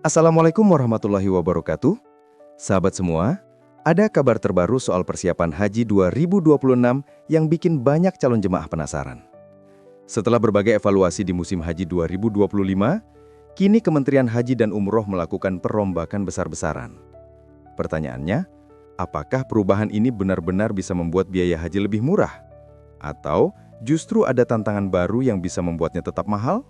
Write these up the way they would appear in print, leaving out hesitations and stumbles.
Assalamualaikum warahmatullahi wabarakatuh. Sahabat semua, ada kabar terbaru soal persiapan Haji 2026 yang bikin banyak calon jemaah penasaran. Setelah berbagai evaluasi di musim Haji 2025, kini Kementerian Haji dan Umroh melakukan perombakan besar-besaran. Pertanyaannya, apakah perubahan ini benar-benar bisa membuat biaya haji lebih murah? Atau justru ada tantangan baru yang bisa membuatnya tetap mahal?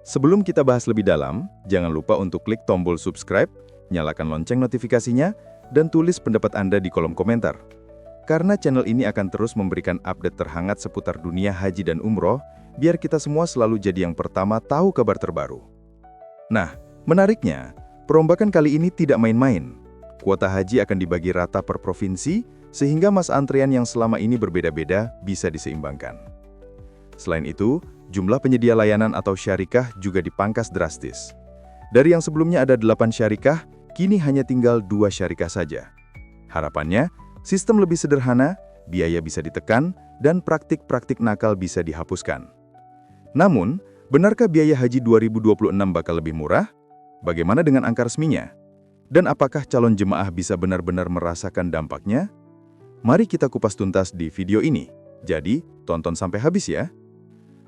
Sebelum kita bahas lebih dalam, jangan lupa untuk klik tombol subscribe, nyalakan lonceng notifikasinya, dan tulis pendapat Anda di kolom komentar. Karena channel ini akan terus memberikan update terhangat seputar dunia haji dan umroh, biar kita semua selalu jadi yang pertama tahu kabar terbaru. Nah, menariknya, perombakan kali ini tidak main-main. Kuota haji akan dibagi rata per provinsi, sehingga masa antrian yang selama ini berbeda-beda bisa diseimbangkan. Selain itu, jumlah penyedia layanan atau syarikah juga dipangkas drastis. Dari yang sebelumnya ada 8 syarikah, kini hanya tinggal 2 syarikah saja. Harapannya, sistem lebih sederhana, biaya bisa ditekan, dan praktik-praktik nakal bisa dihapuskan. Namun, benarkah biaya haji 2026 bakal lebih murah? Bagaimana dengan angka resminya? Dan apakah calon jemaah bisa benar-benar merasakan dampaknya? Mari kita kupas tuntas di video ini. Jadi, tonton sampai habis ya.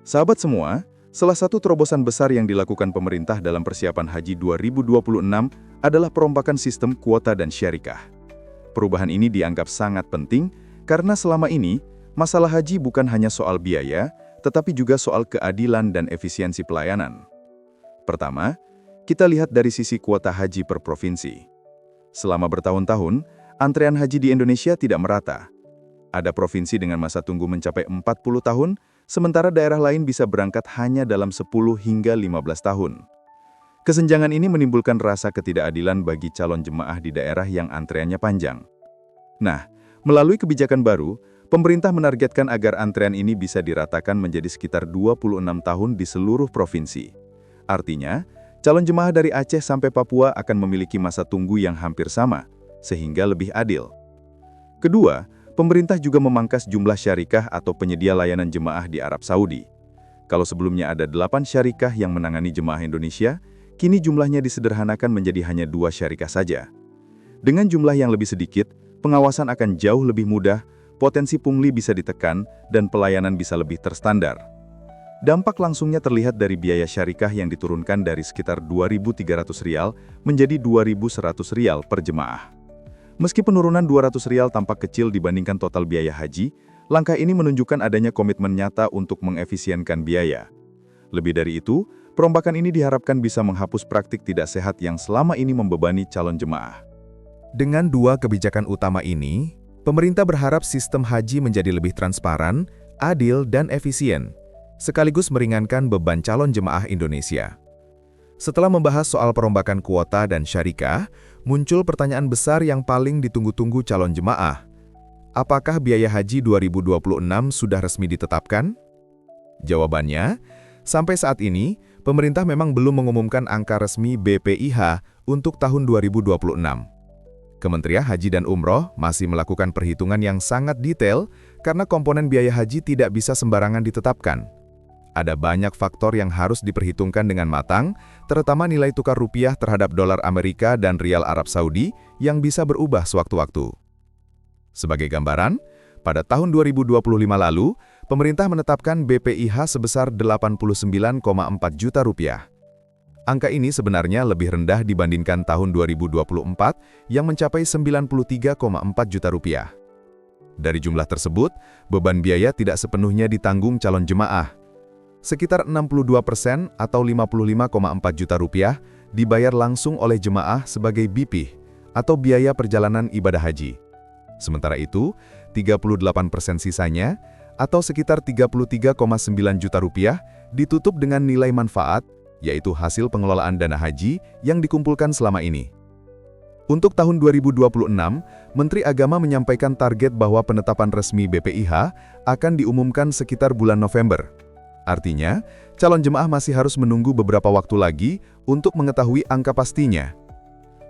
Sahabat semua, salah satu terobosan besar yang dilakukan pemerintah dalam persiapan Haji 2026 adalah perombakan sistem kuota dan syarikah. Perubahan ini dianggap sangat penting karena selama ini, masalah haji bukan hanya soal biaya, tetapi juga soal keadilan dan efisiensi pelayanan. Pertama, kita lihat dari sisi kuota haji per provinsi. Selama bertahun-tahun, antrean haji di Indonesia tidak merata. Ada provinsi dengan masa tunggu mencapai 40 tahun, sementara daerah lain bisa berangkat hanya dalam 10 hingga 15 tahun. Kesenjangan ini menimbulkan rasa ketidakadilan bagi calon jemaah di daerah yang antreannya panjang. Nah, melalui kebijakan baru, pemerintah menargetkan agar antrean ini bisa diratakan menjadi sekitar 26 tahun di seluruh provinsi. Artinya, calon jemaah dari Aceh sampai Papua akan memiliki masa tunggu yang hampir sama, sehingga lebih adil. Kedua, pemerintah juga memangkas jumlah syarikah atau penyedia layanan jemaah di Arab Saudi. Kalau sebelumnya ada 8 syarikah yang menangani jemaah Indonesia, kini jumlahnya disederhanakan menjadi hanya 2 syarikah saja. Dengan jumlah yang lebih sedikit, pengawasan akan jauh lebih mudah, potensi pungli bisa ditekan, dan pelayanan bisa lebih terstandar. Dampak langsungnya terlihat dari biaya syarikah yang diturunkan dari sekitar Rp2.300 menjadi Rp2.100 per jemaah. Meski penurunan Rp200 tampak kecil dibandingkan total biaya haji, langkah ini menunjukkan adanya komitmen nyata untuk mengefisienkan biaya. Lebih dari itu, perombakan ini diharapkan bisa menghapus praktik tidak sehat yang selama ini membebani calon jemaah. Dengan 2 kebijakan utama ini, pemerintah berharap sistem haji menjadi lebih transparan, adil, dan efisien, sekaligus meringankan beban calon jemaah Indonesia. Setelah membahas soal perombakan kuota dan syarikah, muncul pertanyaan besar yang paling ditunggu-tunggu calon jemaah. Apakah biaya haji 2026 sudah resmi ditetapkan? Jawabannya, sampai saat ini, pemerintah memang belum mengumumkan angka resmi BPIH untuk tahun 2026. Kementerian Haji dan Umroh masih melakukan perhitungan yang sangat detail karena komponen biaya haji tidak bisa sembarangan ditetapkan. Ada banyak faktor yang harus diperhitungkan dengan matang, terutama nilai tukar rupiah terhadap dolar Amerika dan rial Arab Saudi yang bisa berubah sewaktu-waktu. Sebagai gambaran, pada tahun 2025 lalu, pemerintah menetapkan BPIH sebesar Rp89,4 juta. Angka ini sebenarnya lebih rendah dibandingkan tahun 2024 yang mencapai Rp93,4 juta. Dari jumlah tersebut, beban biaya tidak sepenuhnya ditanggung calon jemaah. Sekitar 62% atau Rp55,4 juta dibayar langsung oleh jemaah sebagai BPIH atau biaya perjalanan ibadah haji. Sementara itu, 38% sisanya atau sekitar Rp33,9 juta ditutup dengan nilai manfaat, yaitu hasil pengelolaan dana haji yang dikumpulkan selama ini. Untuk tahun 2026, Menteri Agama menyampaikan target bahwa penetapan resmi BPIH akan diumumkan sekitar bulan November. Artinya, calon jemaah masih harus menunggu beberapa waktu lagi untuk mengetahui angka pastinya.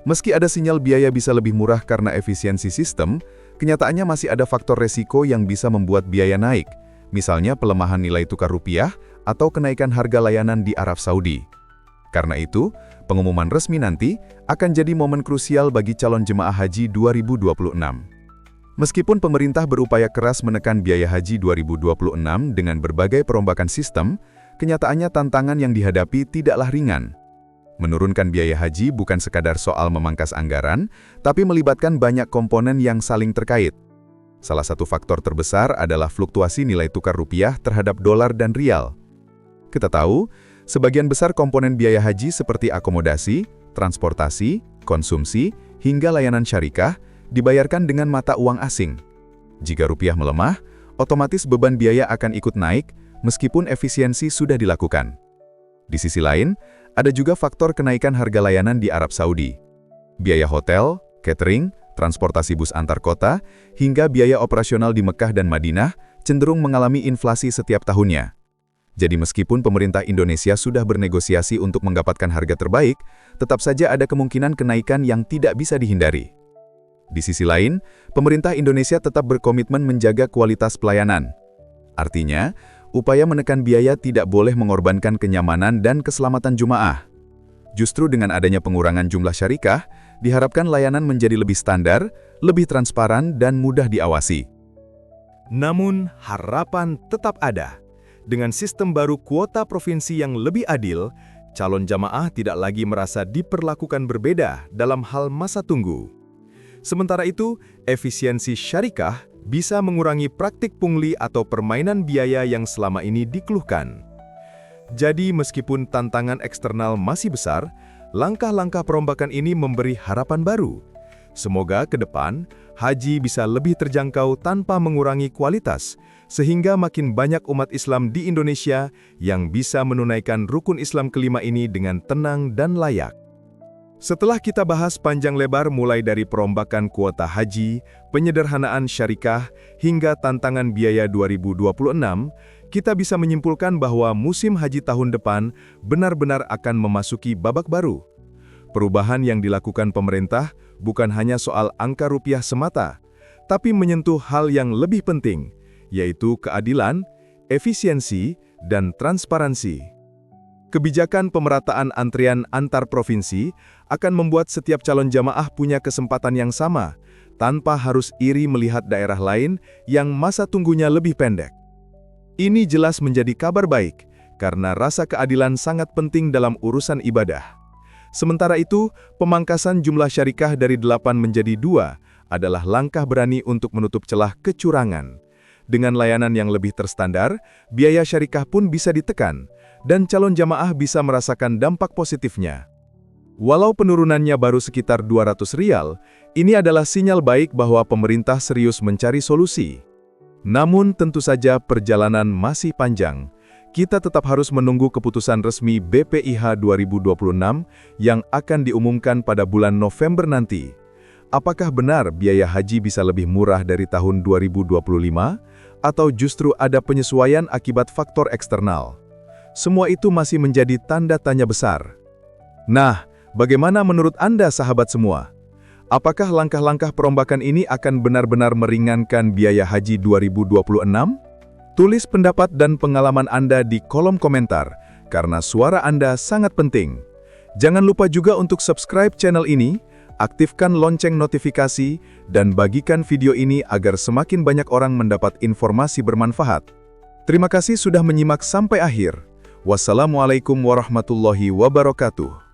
Meski ada sinyal biaya bisa lebih murah karena efisiensi sistem, kenyataannya masih ada faktor resiko yang bisa membuat biaya naik, misalnya pelemahan nilai tukar rupiah atau kenaikan harga layanan di Arab Saudi. Karena itu, Pengumuman resmi nanti akan jadi momen krusial bagi calon jemaah haji 2026. Meskipun pemerintah berupaya keras menekan biaya haji 2026 dengan berbagai perombakan sistem, kenyataannya tantangan yang dihadapi tidaklah ringan. Menurunkan biaya haji bukan sekadar soal memangkas anggaran, tapi melibatkan banyak komponen yang saling terkait. Salah satu faktor terbesar adalah fluktuasi nilai tukar rupiah terhadap dolar dan rial. Kita tahu, sebagian besar komponen biaya haji seperti akomodasi, transportasi, konsumsi, hingga layanan syarikah dibayarkan dengan mata uang asing. Jika rupiah melemah, otomatis beban biaya akan ikut naik meskipun efisiensi sudah dilakukan. Di sisi lain, ada juga faktor kenaikan harga layanan di Arab Saudi. Biaya hotel, catering, transportasi bus antar kota, hingga biaya operasional di Mekah dan Madinah cenderung mengalami inflasi setiap tahunnya. Jadi meskipun pemerintah Indonesia sudah bernegosiasi untuk mendapatkan harga terbaik, tetap saja ada kemungkinan kenaikan yang tidak bisa dihindari. Di sisi lain, pemerintah Indonesia tetap berkomitmen menjaga kualitas pelayanan. Artinya, upaya menekan biaya tidak boleh mengorbankan kenyamanan dan keselamatan jemaah. Justru dengan adanya pengurangan jumlah syarikah, diharapkan layanan menjadi lebih standar, lebih transparan, dan mudah diawasi. Namun, harapan tetap ada. Dengan sistem baru kuota provinsi yang lebih adil, calon jamaah tidak lagi merasa diperlakukan berbeda dalam hal masa tunggu. Sementara itu, efisiensi syarikah bisa mengurangi praktik pungli atau permainan biaya yang selama ini dikeluhkan. Jadi, meskipun tantangan eksternal masih besar, langkah-langkah perombakan ini memberi harapan baru. Semoga ke depan, haji bisa lebih terjangkau tanpa mengurangi kualitas, sehingga makin banyak umat Islam di Indonesia yang bisa menunaikan rukun Islam kelima ini dengan tenang dan layak. Setelah kita bahas panjang lebar mulai dari perombakan kuota haji, penyederhanaan syarikah, hingga tantangan biaya 2026, kita bisa menyimpulkan bahwa musim haji tahun depan benar-benar akan memasuki babak baru. Perubahan yang dilakukan pemerintah bukan hanya soal angka rupiah semata, tapi menyentuh hal yang lebih penting, yaitu keadilan, efisiensi, dan transparansi. Kebijakan pemerataan antrian antar provinsi akan membuat setiap calon jamaah punya kesempatan yang sama, tanpa harus iri melihat daerah lain yang masa tunggunya lebih pendek. Ini jelas menjadi kabar baik, karena rasa keadilan sangat penting dalam urusan ibadah. Sementara itu, pemangkasan jumlah syarikah dari 8 menjadi 2 adalah langkah berani untuk menutup celah kecurangan. Dengan layanan yang lebih terstandar, biaya syarikah pun bisa ditekan, dan calon jamaah bisa merasakan dampak positifnya. Walau penurunannya baru sekitar Rp200, ini adalah sinyal baik bahwa pemerintah serius mencari solusi. Namun tentu saja perjalanan masih panjang. Kita tetap harus menunggu keputusan resmi BPIH 2026 yang akan diumumkan pada bulan November nanti. Apakah benar biaya haji bisa lebih murah dari tahun 2025? Atau justru ada penyesuaian akibat faktor eksternal? Semua itu masih menjadi tanda tanya besar. Nah, bagaimana menurut Anda sahabat semua? Apakah langkah-langkah perombakan ini akan benar-benar meringankan biaya haji 2026? Tulis pendapat dan pengalaman Anda di kolom komentar, karena suara Anda sangat penting. Jangan lupa juga untuk subscribe channel ini, aktifkan lonceng notifikasi, dan bagikan video ini agar semakin banyak orang mendapat informasi bermanfaat. Terima kasih sudah menyimak sampai akhir. Wassalamualaikum warahmatullahi wabarakatuh.